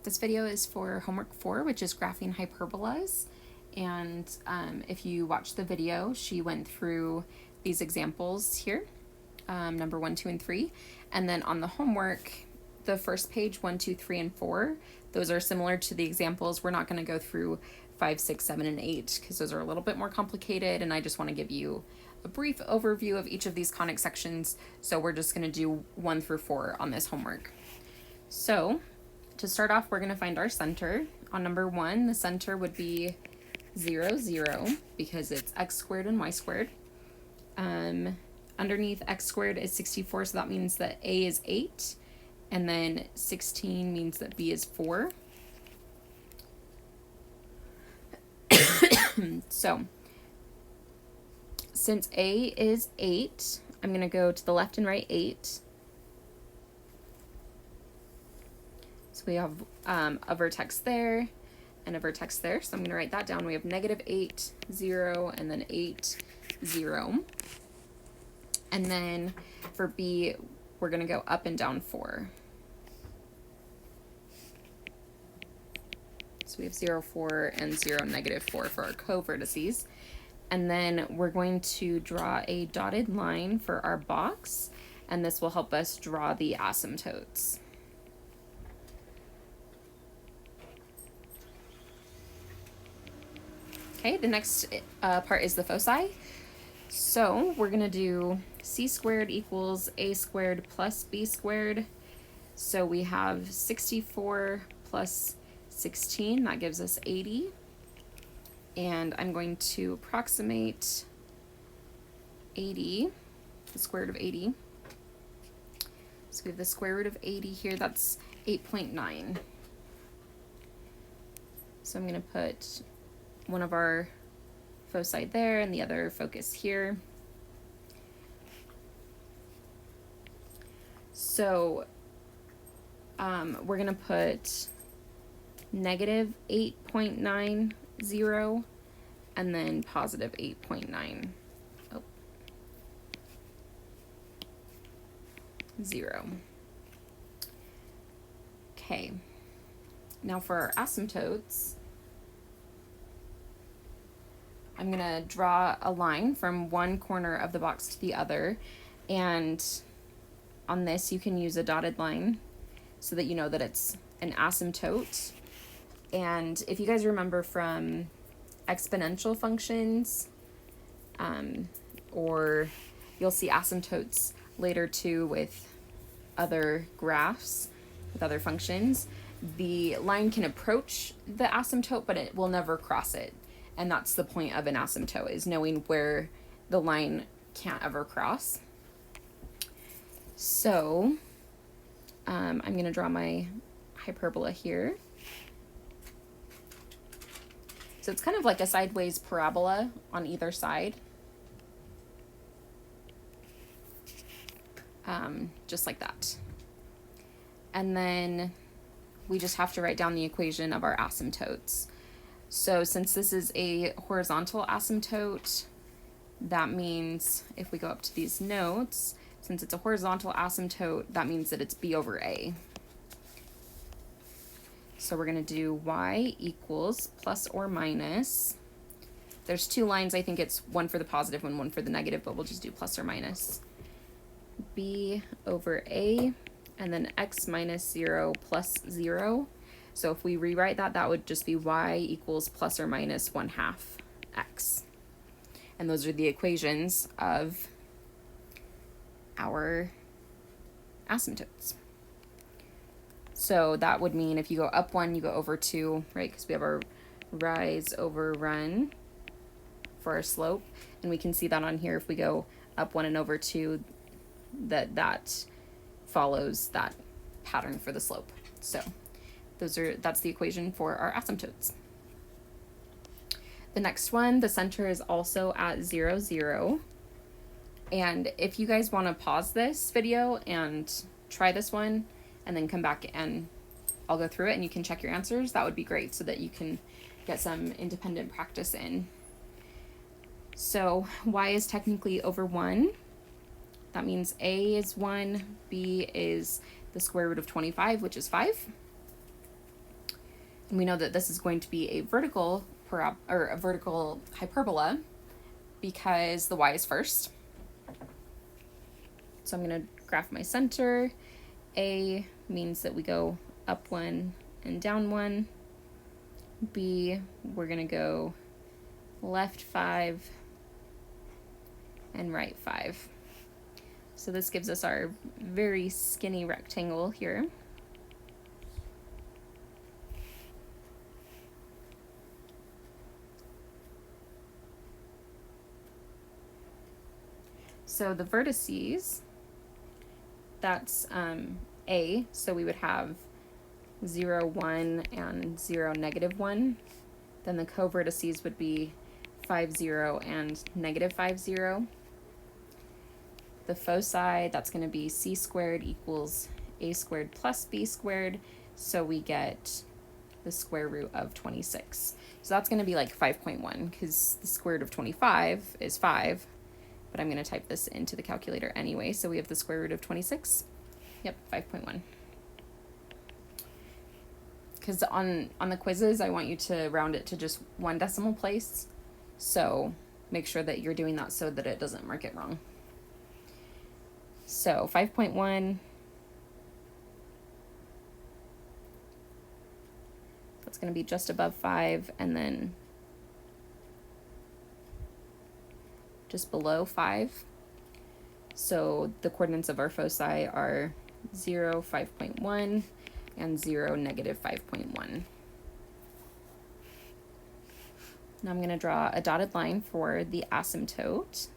This video is for homework 4, which is graphing hyperbolas. And if you watch the video, she went through these examples here, number 1, 2, and 3. And then on the homework, the first page, 1, 2, 3, and 4, those are similar to the examples. We're not going to go through 5, 6, 7, and 8 because those are a little bit more complicated, and I just want to give you a brief overview of each of these conic sections. So we're just going to do 1 through 4 on this homework. So to start off, we're going to find our center. On number 1, the center would be 0, 0, because it's x squared and y squared. Underneath x squared is 64, so that means that a is 8, and then 16 means that b is 4. So since a is 8, I'm going to go to the left and right 8. So we have a vertex there and a vertex there. So I'm going to write that down. We have -8, 0, and then 8, 0. And then for b, we're going to go up and down 4. So we have 0, 4, and 0, -4 for our co-vertices. And then we're going to draw a dotted line for our box, and this will help us draw the asymptotes. Okay, the next part is the foci. So we're going to do c squared equals a squared plus b squared. So we have 64 plus 16, that gives us 80. And I'm going to approximate 80, the square root of 80. So we have the square root of 80 here, that's 8.9. So I'm going to put one of our foci there and the other focus here. So we're going to put -8.90 and then +8.90. Okay, now for our asymptotes, I'm going to draw a line from one corner of the box to the other, and on this you can use a dotted line so that you know that it's an asymptote. And if you guys remember from exponential functions, or you'll see asymptotes later too with other graphs, with other functions, the line can approach the asymptote, but it will never cross it. And that's the point of an asymptote, is knowing where the line can't ever cross. So I'm going to draw my hyperbola here. So it's kind of like a sideways parabola on either side. Just like that. And then we just have to write down the equation of our asymptotes. So since this is a horizontal asymptote, that means if we go up to these notes, since it's a horizontal asymptote, that means that it's b over a. So we're going to do y equals plus or minus. There's two lines. I think it's one for the positive and one for the negative, but we'll just do plus or minus. B over a, and then x minus 0 plus 0. So if we rewrite that, that would just be y equals plus or minus 1/2 x. And those are the equations of our asymptotes. So that would mean if you go up 1, you go over 2, right? Because we have our rise over run for our slope. And we can see that on here. If we go up 1 and over 2, that follows that pattern for the slope. So that's the equation for our asymptotes. The next one, the center is also at 0, 0. And if you guys want to pause this video and try this one, and then come back and I'll go through it and you can check your answers, that would be great so that you can get some independent practice in. So y is technically over 1. That means a is 1, b is the square root of 25, which is 5. And we know that this is going to be a vertical or a vertical hyperbola because the y is first. So I'm going to graph my center. A means that we go up 1 and down 1. B, we're going to go left 5 and right 5. So this gives us our very skinny rectangle here. So the vertices, that's A, so we would have 0, 1, and 0, -1. Then the co-vertices would be 5, 0, and -5, 0. The foci, that's going to be c squared equals a squared plus b squared, so we get the square root of 26. So that's going to be like 5.1 because the square root of 25 is 5, but I'm going to type this into the calculator anyway, so we have the square root of 26. Yep, 5.1. Because on the quizzes, I want you to round it to just 1 decimal place, so make sure that you're doing that so that it doesn't mark it wrong. So 5.1, that's going to be just above 5, and then just below 5. So the coordinates of our foci are 0, 5.1, and 0, -5.1. Now I'm going to draw a dotted line for the asymptote.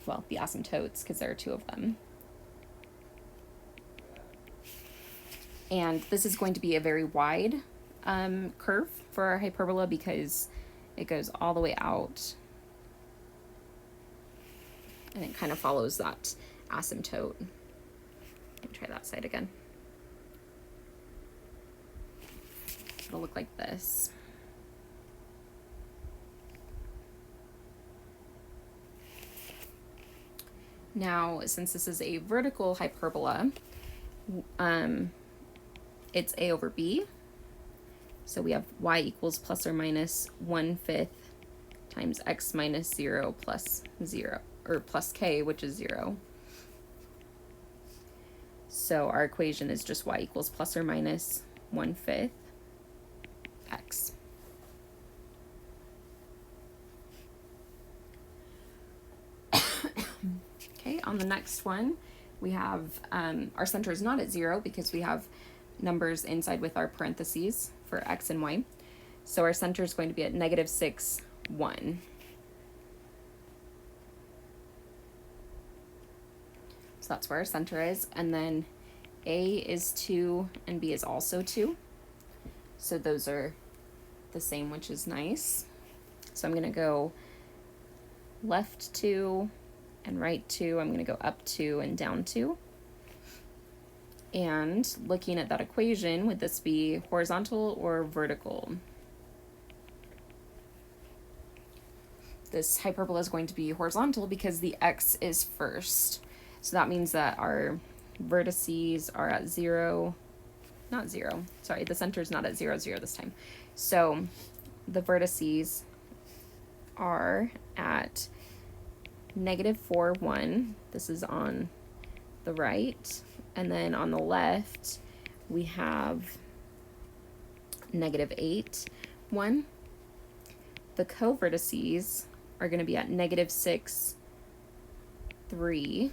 Well, the asymptotes, because there are 2 of them. And this is going to be a very wide curve for our hyperbola because it goes all the way out and it kind of follows that asymptote. Let me try that side again. It'll look like this. Now, since this is a vertical hyperbola, it's a over b. So we have y equals plus or minus 1/5 times x minus 0 plus 0, or plus k, which is 0. So our equation is just y equals plus or minus 1/5 x. Okay, on the next one, we have our center is not at 0 because we have numbers inside with our parentheses for x and y. So our center is going to be at -6, 1. So that's where our center is. And then A is 2 and B is also 2. So those are the same, which is nice. So I'm going to go left 2 and right 2. I'm going to go up 2 and down 2. And looking at that equation, would this be horizontal or vertical? This hyperbola is going to be horizontal because the x is first. So that means that our vertices are at 0, not 0, sorry, the center is not at 0, 0 this time. So the vertices are at -4, 1. This is on the right. And then on the left, we have -8, 1. The co-vertices are going to be at -6, 3,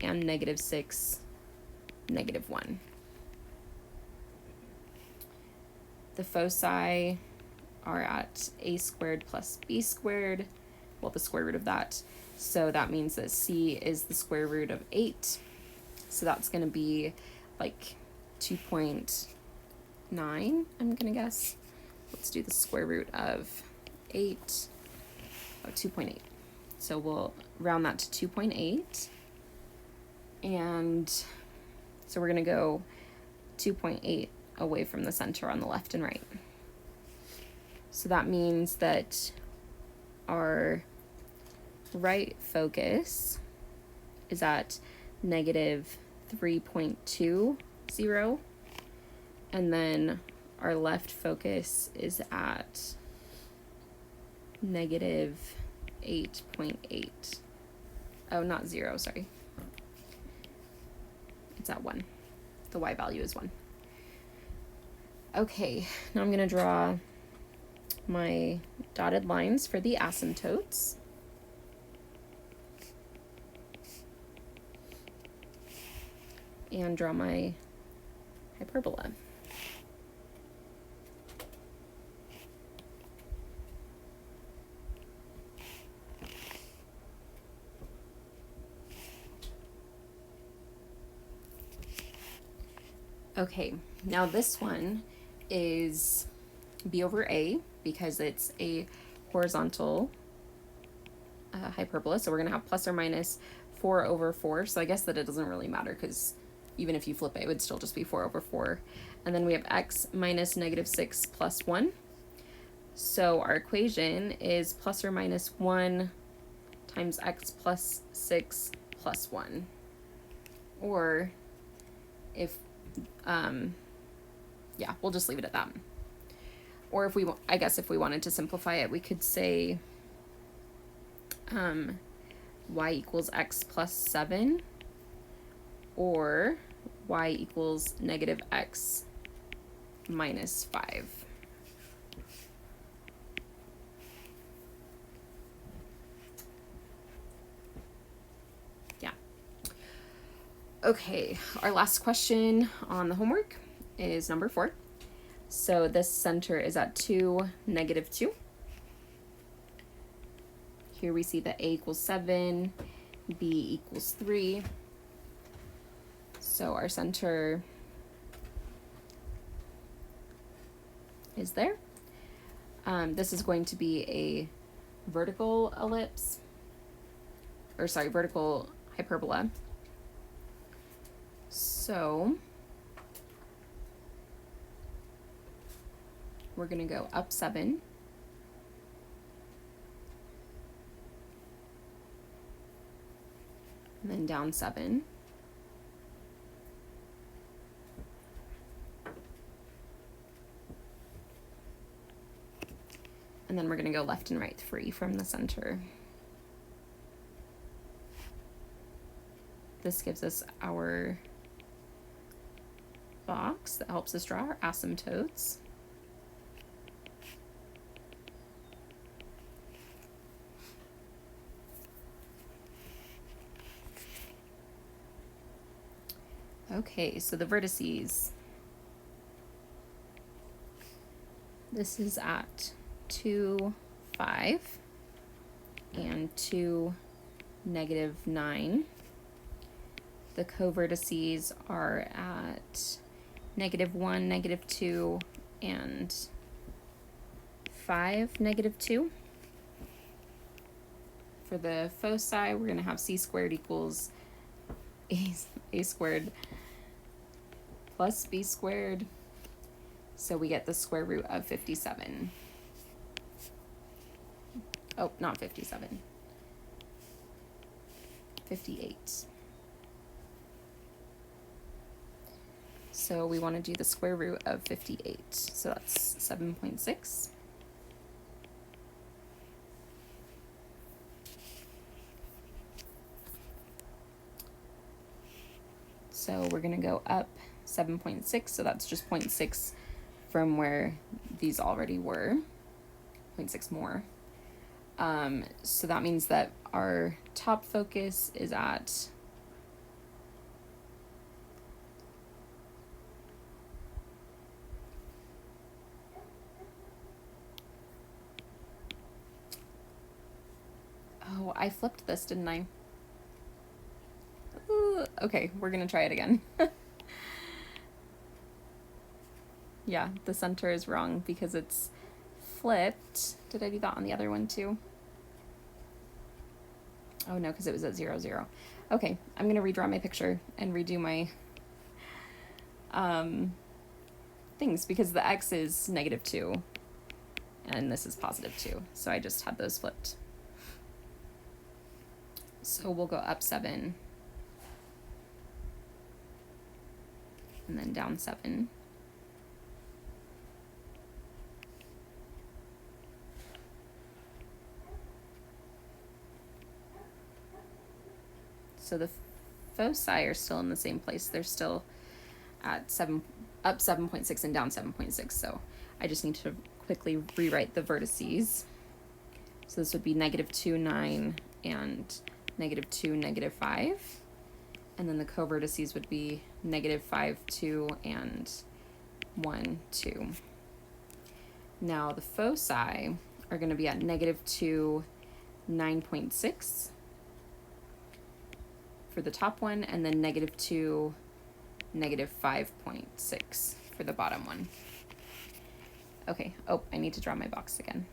and -6, -1. The foci are at a squared plus b squared, well, the square root of that. So that means that c is the square root of 8. So that's going to be like 2.9, I'm going to guess. Let's do the square root of 8, 2.8. So we'll round that to 2.8. And so we're going to go 2.8 away from the center on the left and right. So that means that our right focus is at -3.20, And then our left focus is at negative 8.8. Oh, not 0, sorry. It's at 1. The y value is 1. Okay, now I'm going to draw my dotted lines for the asymptotes. And draw my hyperbola. Okay, now this one is b over a because it's a horizontal hyperbola. So we're going to have plus or minus 4 over 4. So I guess that it doesn't really matter because even if you flip it, it would still just be 4 over 4. And then we have x minus negative 6 plus 1. So our equation is plus or minus 1 times x plus 6 plus 1. Or if, yeah, we'll just leave it at that. Or if we, I guess if we wanted to simplify it, we could say y equals x plus 7, or y equals negative x minus 5. Yeah. Okay, our last question on the homework is number 4. So this center is at 2, negative 2. Here we see that a equals 7, b equals 3. So our center is there. This is going to be a vertical ellipse, or sorry, vertical hyperbola. So we're going to go up 7. And then down 7. And then we're going to go left and right 3 from the center. This gives us our box that helps us draw our asymptotes. Okay, so the vertices. This is at 2, 5, and 2, negative 9. The co-vertices are at negative 1, negative 2, and 5, negative 2. For the foci, we're going to have c squared equals a squared plus b squared. So we get the square root of 57. Oh, not 57. 58. So we want to do the square root of 58. So that's 7.6. So we're going to go up 7.6. So that's just 0.6 from where these already were. 0.6 more. So that means that our top focus is at oh, I flipped this, didn't I? Okay, we're gonna try it again. Yeah, the center is wrong because it's flipped. Did I do that on the other one too? Oh no, because it was at 0, 0. Okay, I'm gonna redraw my picture and redo my things because the x is negative 2 and this is positive 2. So I just had those flipped. So we'll go up 7 and then down 7. So the foci are still in the same place. They're still at up 7.6 and down 7.6. So I just need to quickly rewrite the vertices. So this would be -2, 9, and -2, -5. And then the co-vertices would be -5, 2, and 1, 2. Now the foci are going to be at -2, 9.6 for the top one, and then -2, -5.6 for the bottom one. Okay, oh, I need to draw my box again.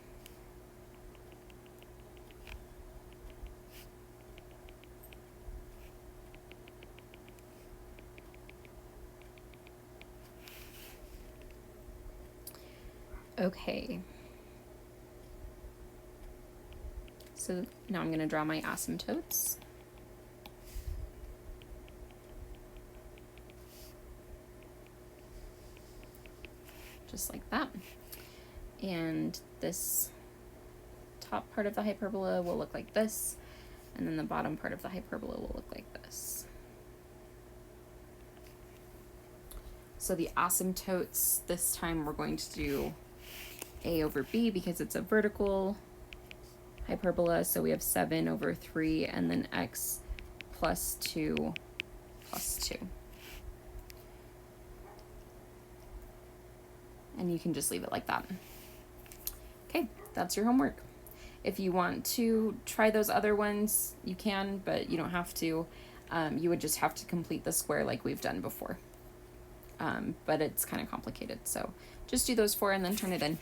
Okay. So now I'm going to draw my asymptotes. Just like that. And this top part of the hyperbola will look like this, and then the bottom part of the hyperbola will look like this. So the asymptotes, this time we're going to do a over b because it's a vertical hyperbola, so we have 7 over 3, and then x plus 2 plus 2. And you can just leave it like that. Okay, that's your homework. If you want to try those other ones, you can, but you don't have to. You would just have to complete the square like we've done before. But it's kind of complicated, so just do those 4 and then turn it in.